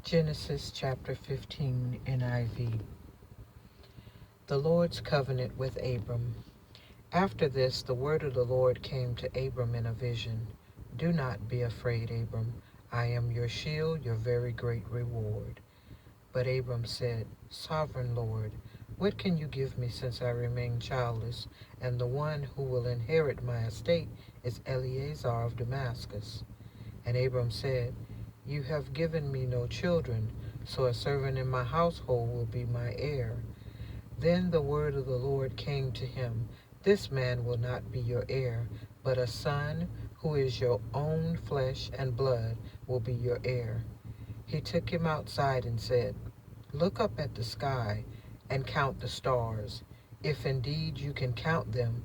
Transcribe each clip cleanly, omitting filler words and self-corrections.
Genesis chapter 15, NIV. The Lord's covenant with Abram. After this, the word of the Lord came to Abram in a vision. Do not be afraid, Abram. I am your shield, your very great reward. But Abram said, Sovereign Lord, what can you give me since I remain childless, and the one who will inherit my estate is Eleazar of Damascus? And Abram said, You have given me no children, so a servant in my household will be my heir. Then the word of the Lord came to him, This man will not be your heir, but a son who is your own flesh and blood will be your heir. He took him outside and said, Look up at the sky and count the stars, if indeed you can count them.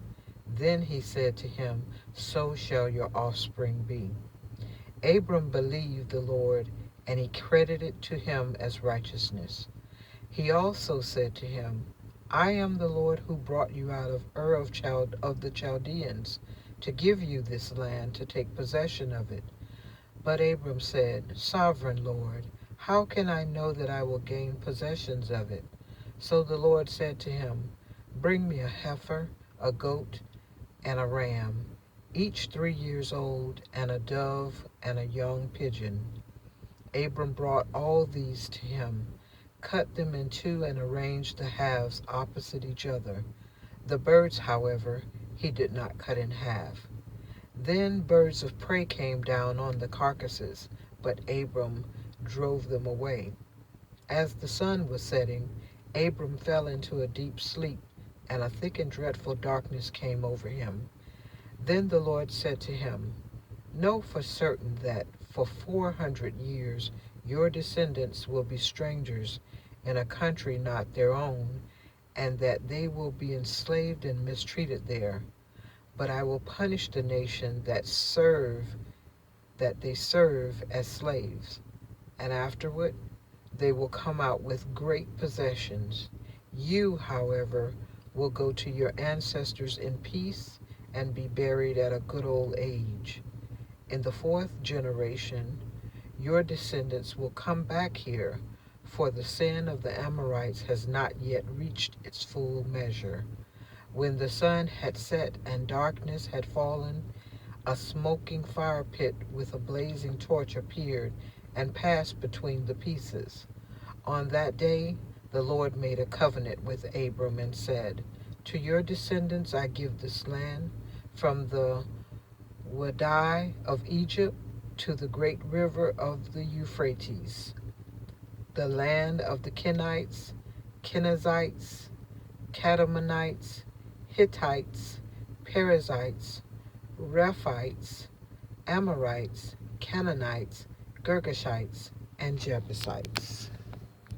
Then he said to him, So shall your offspring be. Abram believed the Lord, and he credited to him as righteousness. He also said to him, I am the Lord who brought you out of Ur of the Chaldeans, to give you this land to take possession of it. But Abram said, Sovereign Lord, how can I know that I will gain possessions of it? So the Lord said to him, Bring me a heifer, a goat, and a ram, each 3 years old, and a dove and a young pigeon. Abram brought all these to him, cut them in two, and arranged the halves opposite each other. The birds, however, he did not cut in half. Then birds of prey came down on the carcasses, but Abram drove them away. As the sun was setting, Abram fell into a deep sleep, and a thick and dreadful darkness came over him. Then the Lord said to him, Know for certain that for 400 years your descendants will be strangers in a country not their own, and that they will be enslaved and mistreated there. But I will punish the nation that they serve as slaves, and afterward they will come out with great possessions. You, however, will go to your ancestors in peace and be buried at a good old age. In the fourth generation, your descendants will come back here, for the sin of the Amorites has not yet reached its full measure. When the sun had set and darkness had fallen, a smoking fire pit with a blazing torch appeared and passed between the pieces. On that day, the Lord made a covenant with Abram and said, To your descendants I give this land, from the Wadi of Egypt to the great river of the Euphrates, the land of the Kenites, Kenizzites, Kadmonites, Hittites, Perizzites, Rephites, Amorites, Canaanites, Girgashites, and Jebusites.